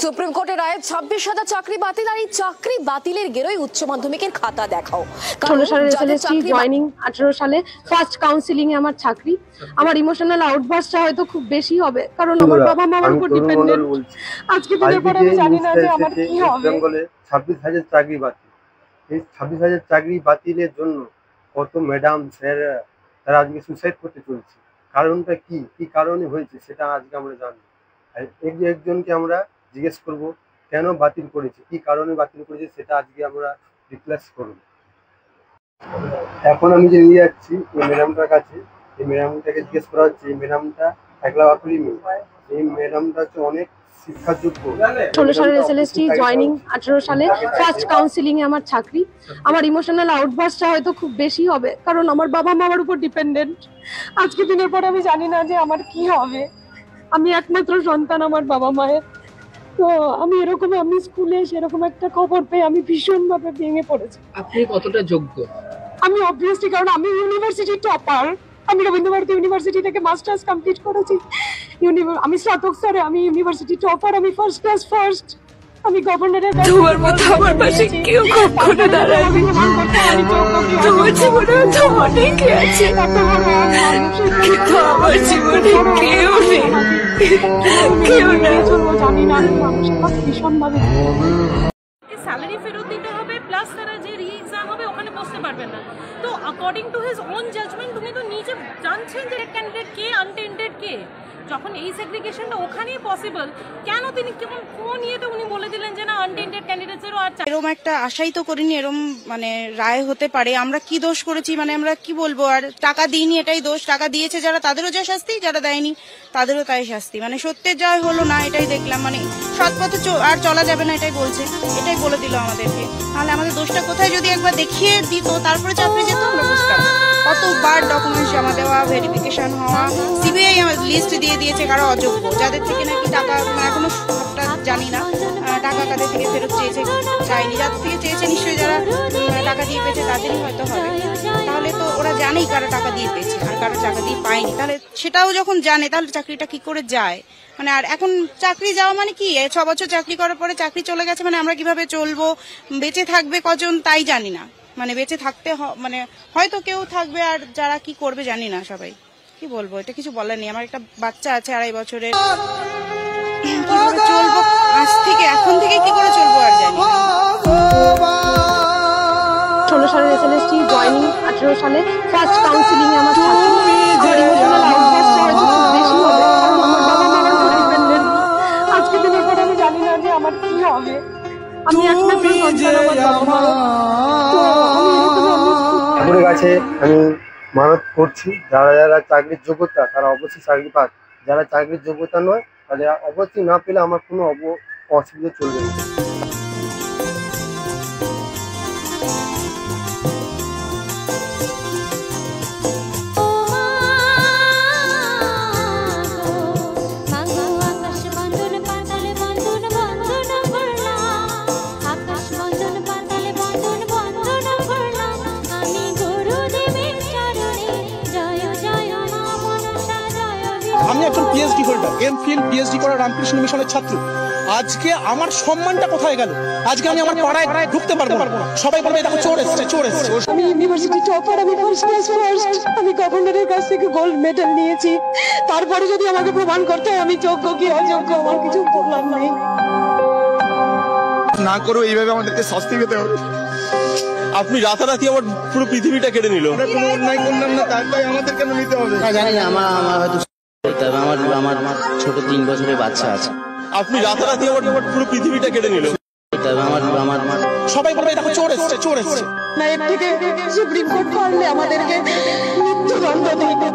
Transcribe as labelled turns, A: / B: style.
A: Supreme কোর্টের রায়ে 26,000 চাকরি বাতিল। আর এই চাকরি বাতিলের গেরোয় উচ্চ মাধ্যমিকের খাতা দেখাও।
B: 16 সালে এসএলএসটি জয়েনিং, 18 সালে ফার্স্ট কাউন্সিলিং এ আমার চাকরি। আমার ইমোশনাল আউটবার্স্টটা হয়তো খুব বেশি হবে, কারণ আমার বাবা মার উপর ডিপেন্ডেন্ট। আজকে দিনের পর আমি জানি না যে আমার কি হবে।
C: বেঙ্গলে 26,000 চাকরি বাতিল। এই 26,000 চাকরি বাতিলের জন্য কত ম্যাডাম স্যার তারা আজকে সুসাইড করতে চলছে। কারণটা কি কি কারণে হয়েছে সেটা আজকে আমরা জানবো। আর একজনকে আমরা জিজ্ঞেস করব কেন বাতিল করেছে, কি কারণে বাতিল করেছে সেটা আজকে আমরা ডিসকাস করব। এখন আমি যে নিয়ে যাচ্ছি এই ম্যাডামটার কাছে, এই ম্যাডামটাকে জিজ্ঞেস করা হচ্ছে। এই ম্যাডামটা একলা বাপুরি মেয়ে, এই ম্যাডামটা হচ্ছে অনেক শিক্ষাযোগ্য।
B: 16 সালে এসএলএসটি জয়েনিং, 18 সালে ফার্স্ট কাউন্সিলিং এ আমার চাকরি। আমার ইমোশনাল আউটবার্স্টটা হয়তো খুব বেশি হবে, কারণ আমার বাবা মার উপর ডিপেন্ডেন্ট। আজকে দিনের পর আমি জানি না যে আমার কি হবে। আমি একমাত্র সন্তান আমার বাবা মায়ের। তো আমি স্কুলে সেরকম একটা খবর পেয়ে আমি ভীষণভাবে ভেঙে পড়েছি।
D: আপনি কতটা যোগ্য?
B: আমি অবভিয়াসলি, কারণ আমি ইউনিভার্সিটি টপার। আমি রবীন্দ্রভারতী ইউনিভার্সিটি থেকে মাস্টার্স কমপ্লিট করেছি। আমি স্নাতক স্তরে আমি ইউনিভার্সিটি টপার। আমি ফার্স্ট ক্লাস ফার্স্ট। আমি গভর্নরের কাছে
E: তোমার মতো আমার পাশে কেউ কখনো দাঁড়ায়নি। তোমার জীবনে তো অনেকে আছে, কিন্তু আমার জীবনে কেউ নেই, কেউ নেই।
B: জানি না, মানুষটা ভীষণভাবে
F: স্যালারি ফেরত দিতে হবে, প্লাস তারা যে রি এক্সাম হবে ওখানে বসতে পারবেন না। তো according to his own judgment উনি তো নিজে জানছেন যে ক্যান্ডিডেট কে, আনটেন্টেড কে। যখন এই সেগ্রিগেশনটা ওখানেই পসিবল, কেন তিনি কেমন কোন ইয়েতে উনি বলে দিলেন যে না আনটেন্টেড ক্যান্ডিডেটসেরও আর
G: এরকম একটা আশাই তো করিনি এরকম রায় হতে পারে। আমরা কি দোষ করেছি, আমরা কি বলবো। আর টাকা দিইনি এটাই দোষ। টাকা দিয়েছে যারা তাদেরও যা শাস্তি, যারা দেয়নি তাদেরও তাই শাস্তি। সত্যের জয় হলো না এটাই দেখলাম। সৎ পথে আর চলা যাবে না এটাই বলছে, এটাই বলে দিল আমাদেরকে। তাহলে আমাদের দোষটা কোথায় যদি একবার দেখিয়ে দিত, তারপরে চাকরি যেত, আমরা বুঝতাম। কতবার ডকুমেন্টস জমা দেওয়া, ভেরিফিকেশন হওয়া, সিবিআই লিস্ট দিয়ে দিয়েছে কারো অযোগ্য, যাদের থেকে নাকি টাকা, এখনো সবটা জানি না টাকা কাদের থেকে ফেরত চেয়েছে চাইনি। যাদের থেকে চেয়েছে নিশ্চয়ই যারা টাকা দিয়ে পেয়েছে তাদেরই হয়তো হবে। তাহলে তো ওরা জানেই কারা টাকা দিয়ে পেয়েছে আর কারা টাকা দিয়ে পায়নি। তাহলে সেটাও যখন জানে, তাহলে চাকরিটা কি করে যায়? আর এখন চাকরি যাওয়া কি 6 বছর চাকরি করার পরে চাকরি চলে গেছে, আমরা কিভাবে চলবো, বেঁচে থাকবে কজন তাই জানি না। বেঁচে থাকতে হয়তো কেউ থাকবে, আর যারা কি করবে জানি না। সবাই কি বলবো, এটা কিছু বলার নেই। আমার একটা বাচ্চা আছে 2.5 বছরের। কিভাবে চলবো আজ থেকে, এখন থেকে কি করে চলবো আর জানি না।
B: 16 সালে এসএলএসটি জয়েনিং, 18 সালে ফার্স্ট কাউন্সিলিং এ আমার চাকরি। আমার ইমোশনাল আউটবার্স্টটা হয়তো খুব বেশি হবে, কারণ আমার বাবা মার উপর ডিপেন্ডেন্ট। আজকে দিনের পর আমি জানি না যে আমার কি হবে। আমি একমাত্র সন্তান আমার বাবা মার।
C: ঠাকুরের কাছে আমি মানত করছি, যারা যারা চাকরির যোগ্যতা তারা অবশ্যই চাকরি পাক। যারা চাকরির যোগ্যতা নয় তাদের অবশ্যই না পেলে আমার কোনো অসুবিধা চলবে না।
H: আমি একজন পিএইচডি হোল্ডার, এমফিল পিএইচডি করা রামকৃষ্ণ মিশনের ছাত্র। আজকে আমার সম্মানটা কোথায় গেল? আজকে আমি আমার পাড়ায় ঢুকতে পারবো না, সবাই বলবে দেখো চোর এসেছে, চোর এসেছে।
B: আমি ইউনিভার্সিটি টপার, আমি ফার্স্ট ক্লাস ফার্স্ট। আমি গভর্নরের কাছ থেকে গোল্ড মেডেল নিয়েছি। তারপরে যদি আমাকে প্রমাণ করতে হয় আমি যোগ্য কি অযোগ্য, আমার কিছু বলার নেই।
I: না করো এইভাবে আমাদেরকে শাস্তি পেতে হবে। আপনি রাতারাতি আবার পুরো পৃথিবীটা কেড়ে নিল। কোনো অন্যায় করলাম না, তাই আমাদের কেন নিতে হবে?
J: জানি না, আমার হয়তো আমার ছোট 3 বছরের বাচ্চা আছে।
I: আপনি রাতারাতি আবার পুরো পৃথিবীটা কেড়ে নিল।
J: আমার
H: সবাই বলবে দেখো চোর এসেছে, চোর এসেছে।
B: না, এর থেকে সুপ্রিম কোর্ট পারলে আমাদেরকে মৃত্যুদণ্ড দিতে।